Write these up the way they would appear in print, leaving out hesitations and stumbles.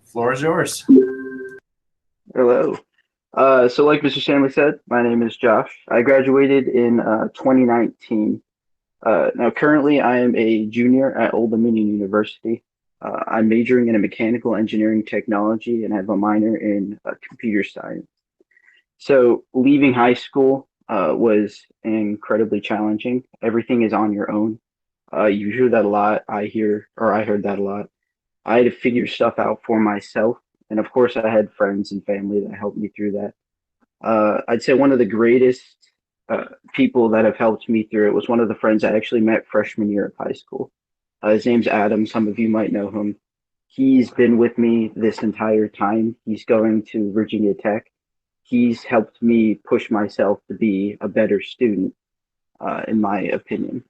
Floor is yours. Hello. So like Mr. Stanley said, my name is Josh. I graduated in 2019. Now currently I am a junior at Old Dominion University. I'm majoring in a mechanical engineering technology and have a minor in computer science. So leaving high school was incredibly challenging. Everything is on your own. You hear that a lot. I heard that a lot. I had to figure stuff out for myself. And of course, I had friends and family that helped me through that. I'd say one of the greatest people that have helped me through it was one of the friends I actually met freshman year of high school. His name's Adam. Some of you might know him. He's been with me this entire time. He's going to Virginia Tech. He's helped me push myself to be a better student, in my opinion.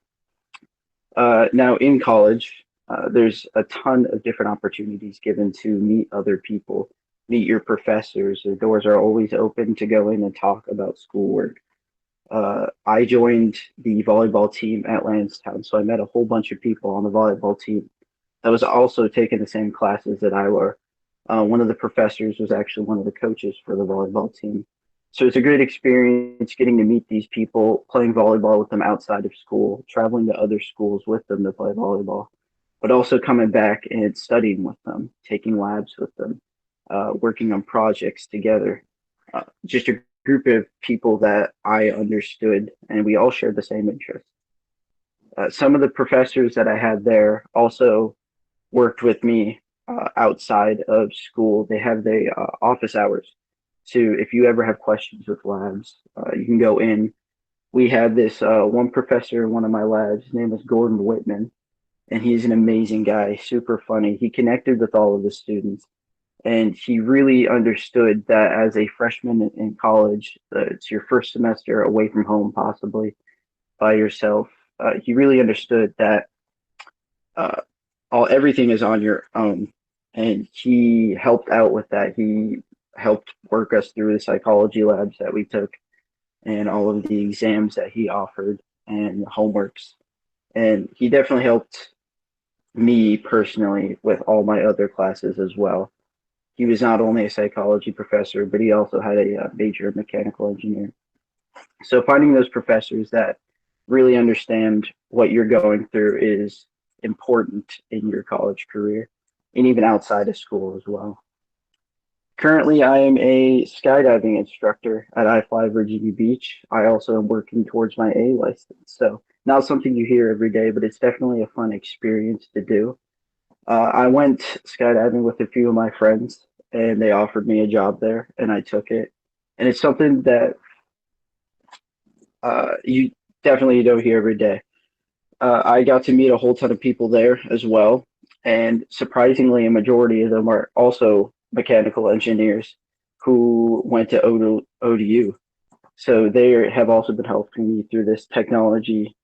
Now, in college, there's a ton of different opportunities given to meet other people, meet your professors. The doors are always open to go in and talk about schoolwork. I joined the volleyball team at Lansdowne, so I met a whole bunch of people on the volleyball team that was also taking the same classes that I were. One of the professors was actually one of the coaches for the volleyball team. So it's a great experience getting to meet these people, playing volleyball with them outside of school, traveling to other schools with them to play volleyball, but also coming back and studying with them, taking labs with them, working on projects together. Just a group of people that I understood, and we all shared the same interests. Some of the professors that I had there also worked with me outside of school. They have the office hours. So if you ever have questions with labs, you can go in. We had this one professor in one of my labs. His name was Gordon Whitman, and he's an amazing guy, super funny. He connected with all of the students, and he really understood that as a freshman in college, it's your first semester away from home, possibly by yourself. He really understood that uh, all everything is on your own, and he helped out with that. He helped work us through the psychology labs that we took and all of the exams that he offered and homeworks. And he definitely helped me personally with all my other classes as well. He was not only a psychology professor, but he also had a major in mechanical engineering. So finding those professors that really understand what you're going through is important in your college career and even outside of school as well. Currently, I am a skydiving instructor at iFly Virginia Beach. I also am working towards my A license. So, not something you hear every day, but it's definitely a fun experience to do. I went skydiving with a few of my friends, and they offered me a job there, and I took it. And it's something that you definitely don't hear every day. I got to meet a whole ton of people there as well, and surprisingly, a majority of them are also mechanical engineers who went to ODU. So they have also been helping me through this technology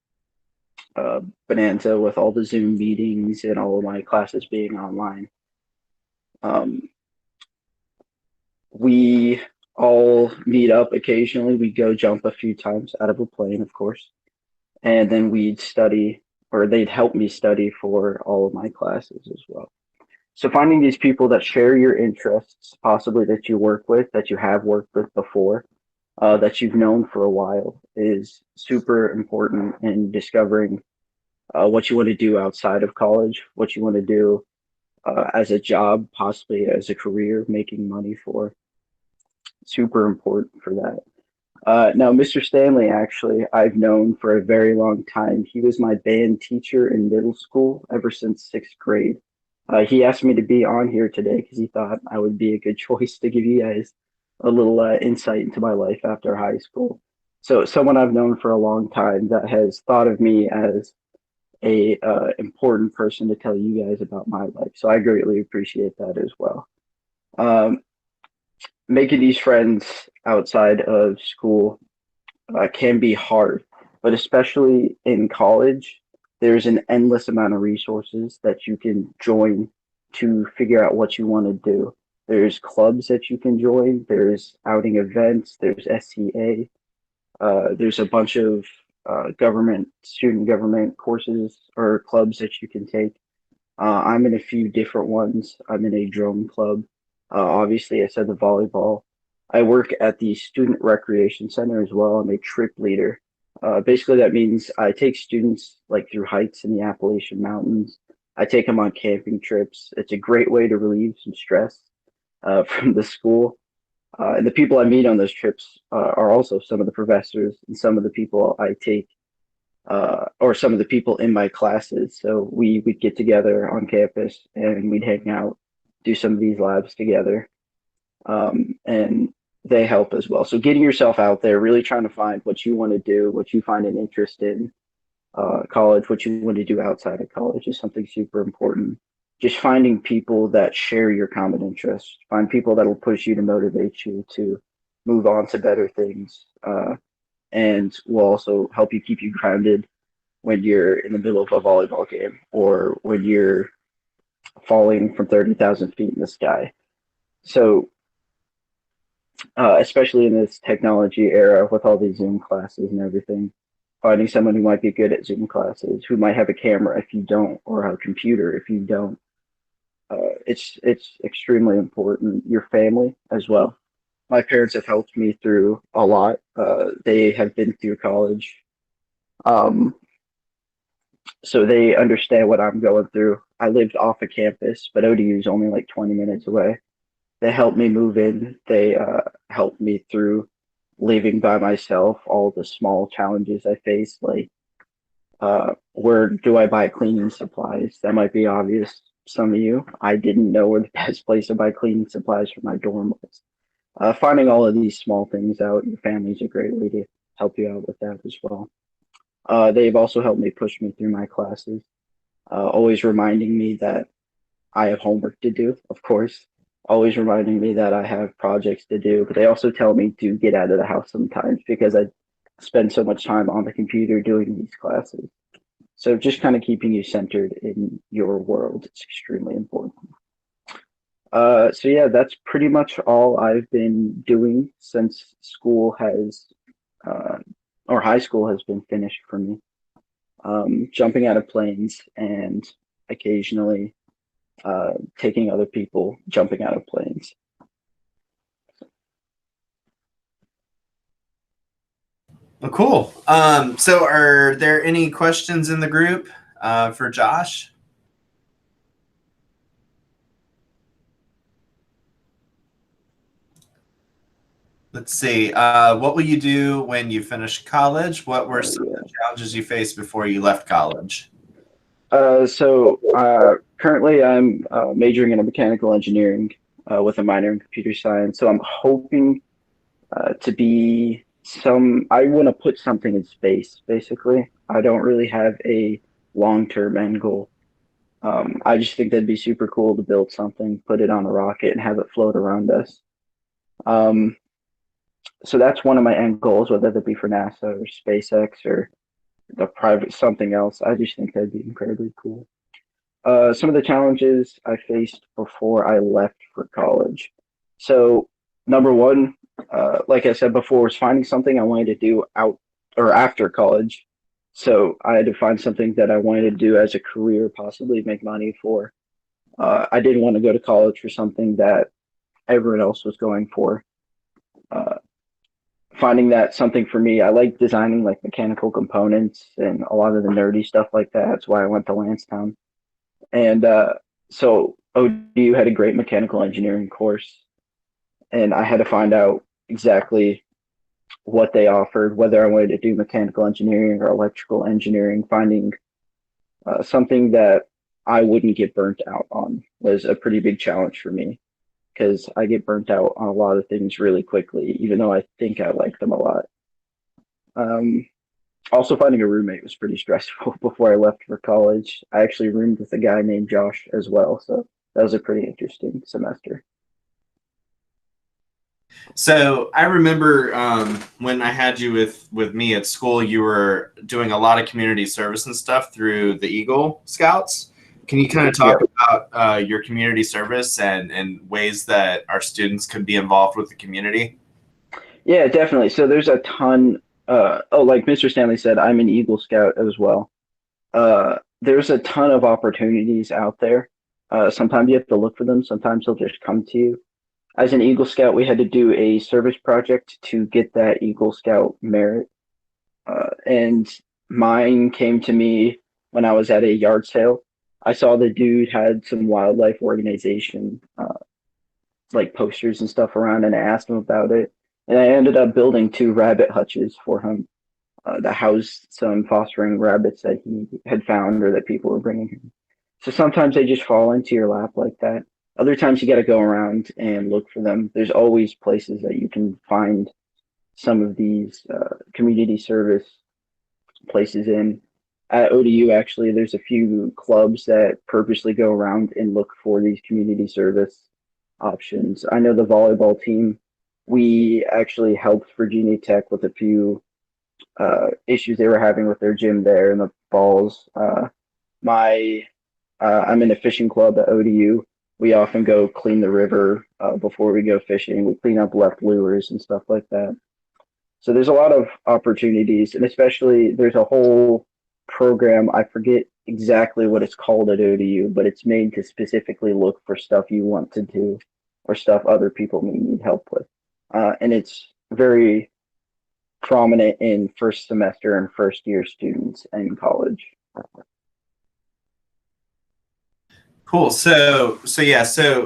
bonanza with all the Zoom meetings and all of my classes being online. Um, we all meet up occasionally. We go jump a few times out of a plane, of course, and then we'd study, or they'd help me study for all of my classes as well. So finding these people that share your interests, possibly that you work with, that you have worked with before, that you've known for a while, is super important in discovering what you want to do outside of college, what you want to do as a job, possibly as a career, making money for. Super important for that. Now, Mr. Stanley, actually, I've known for a very long time. He was my band teacher in middle school ever since sixth grade. He asked me to be on here today because he thought I would be a good choice to give you guys a little insight into my life after high school. So, someone I've known for a long time that has thought of me as a important person to tell you guys about my life. So, I greatly appreciate that as well. Um, Making these friends outside of school can be hard, but especially in college, there's an endless amount of resources that you can join to figure out what you want to do. There's clubs that you can join, there's outing events, there's SCA, there's a bunch of student government courses or clubs that you can take. I'm in a few different ones. I'm in a drone club. Obviously, I said the volleyball. I work at the Student Recreation Center as well. I'm a trip leader. Basically, that means I take students like through hikes in the Appalachian Mountains. I take them on camping trips. It's a great way to relieve some stress from the school. And the people I meet on those trips are also some of the professors and some of the people I take or some of the people in my classes. So we'd get together on campus and we'd hang out, do some of these labs together, and they help as well. So getting yourself out there, really trying to find what you want to do, what you find an interest in, college, what you want to do outside of college is something super important. Just finding people that share your common interests, find people that will push you to motivate you to move on to better things, and will also help you keep you grounded when you're in the middle of a volleyball game or when you're falling from 30,000 feet in the sky. So, especially in this technology era with all these Zoom classes and everything, finding someone who might be good at Zoom classes, who might have a camera if you don't, or a computer if you don't. It's extremely important. Your family as well. My parents have helped me through a lot. They have been through college, um, so they understand what I'm going through. I lived off a campus, but ODU is only like 20 minutes away. They helped me move in. They helped me through living by myself, all the small challenges I faced, like where do I buy cleaning supplies? That might be obvious to some of you. I didn't know where the best place to buy cleaning supplies for my dorm was. Finding all of these small things out, your family's a great way to help you out with that as well. They've also helped me push me through my classes, always reminding me that I have homework to do, of course, always reminding me that I have projects to do, but they also tell me to get out of the house sometimes because I spend so much time on the computer doing these classes. So just kind of keeping you centered in your world is extremely important. So yeah, that's pretty much all I've been doing since school has, uh, or high school has been finished for me. Jumping out of planes and occasionally taking other people jumping out of planes. Well, cool. So are there any questions in the group for Josh? Let's see. What will you do when you finish college? What were some of Yeah. the challenges you faced before you left college? Currently I'm majoring in mechanical engineering with a minor in computer science. So I'm hoping to be I want to put something in space, basically. I don't really have a long-term end goal. I just think that'd be super cool to build something, put it on a rocket, and have it float around us. Um, so that's one of my end goals, whether that be for NASA or SpaceX or the private something else. I just think that'd be incredibly cool. Some of the challenges I faced before I left for college. So, number one, like I said before, was finding something I wanted to do out or after college. So I had to find something that I wanted to do as a career, possibly make money for. I didn't want to go to college for something that everyone else was going for. Uh, Finding that something for me, I like designing like mechanical components and a lot of the nerdy stuff like that. That's why I went to Lansdowne. And so ODU had a great mechanical engineering course, and I had to find out exactly what they offered, whether I wanted to do mechanical engineering or electrical engineering. Finding something that I wouldn't get burnt out on was a pretty big challenge for me because I get burnt out on a lot of things really quickly, even though I think I like them a lot. Um, Also, finding a roommate was pretty stressful before I left for college. I actually roomed with a guy named Josh as well, so that was a pretty interesting semester. So I remember when I had you with me at school, you were doing a lot of community service and stuff through the Eagle Scouts. Can you kind of Yeah, talk about your community service and ways that our students could be involved with the community? yeah, definitely. So there's a ton. Oh, like Mr. Stanley said, I'm an Eagle Scout as well. there's a ton of opportunities out there. Sometimes you have to look for them. Sometimes they'll just come to you. As an Eagle Scout, we had to do a service project to get that Eagle Scout merit. And mine came to me when I was at a yard sale. I saw the dude had some wildlife organization like posters and stuff around, and I asked him about it. And I ended up building two rabbit hutches for him that housed some fostering rabbits that he had found or that people were bringing him. So sometimes they just fall into your lap like that. Other times you got to go around and look for them. There's always places that you can find some of these community service places in. At ODU, actually, there's a few clubs that purposely go around and look for these community service options. I know the volleyball team, we actually helped Virginia Tech with a few issues they were having with their gym there and the balls. My I'm in a fishing club at ODU. We often go clean the river before we go fishing. We clean up left lures and stuff like that. So there's a lot of opportunities, and especially there's a whole program. I forget exactly what it's called at ODU, but it's made to specifically look for stuff you want to do or stuff other people may need help with. And it's very prominent in first semester and first year students in college. Cool. So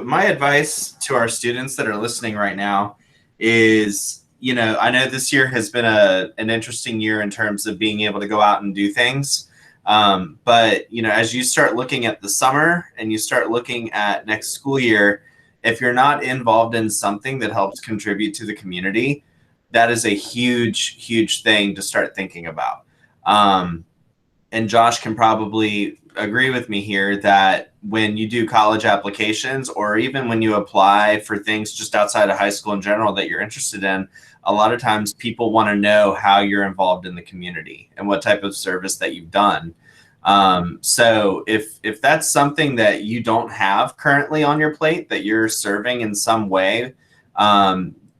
my advice to our students that are listening right now is, I know this year has been an interesting year in terms of being able to go out and do things. But as you start looking at the summer and you start looking at next school year, if you're not involved in something that helps contribute to the community, that is a huge, huge thing to start thinking about. And Josh can probably agree with me here that when you do college applications or even when you apply for things just outside of high school in general that you're interested in, a lot of times people want to know how you're involved in the community and what type of service that you've done. So if that's something that you don't have currently on your plate, that you're serving in some way,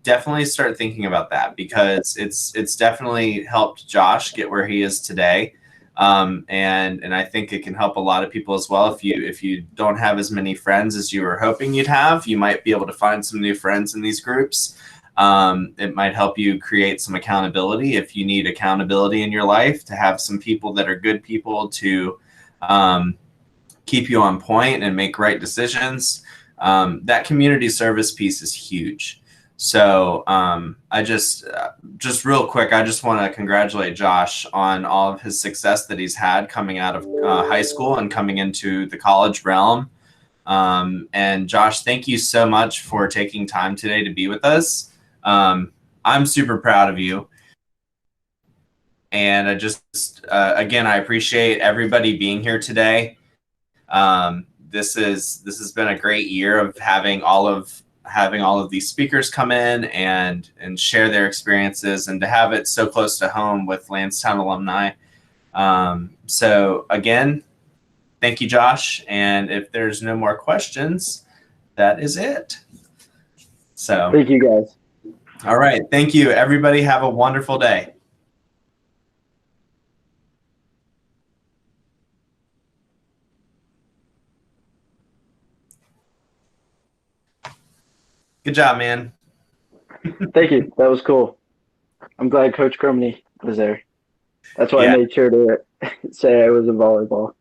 definitely start thinking about that, because it's definitely helped Josh get where he is today. And I think it can help a lot of people as well. If you don't have as many friends as you were hoping you'd have, you might be able to find some new friends in these groups. It might help you create some accountability if you need accountability in your life, to have some people that are good people to keep you on point and make right decisions. That community service piece is huge. So I just real quick, I just want to congratulate Josh on all of his success that he's had coming out of high school and coming into the college realm. And Josh, thank you so much for taking time today to be with us. I'm super proud of you. And I just, again, I appreciate everybody being here today. This has been a great year of having all of these speakers come in and share their experiences, and to have it so close to home with Lansdowne alumni. So again, thank you, Josh. And if there's no more questions, that is it. So Thank you, guys. All right. Thank you, everybody. Have a wonderful day. Good job, man. Thank you. That was cool. I'm glad Coach Crumney was there. That's why I made sure to say I was in volleyball.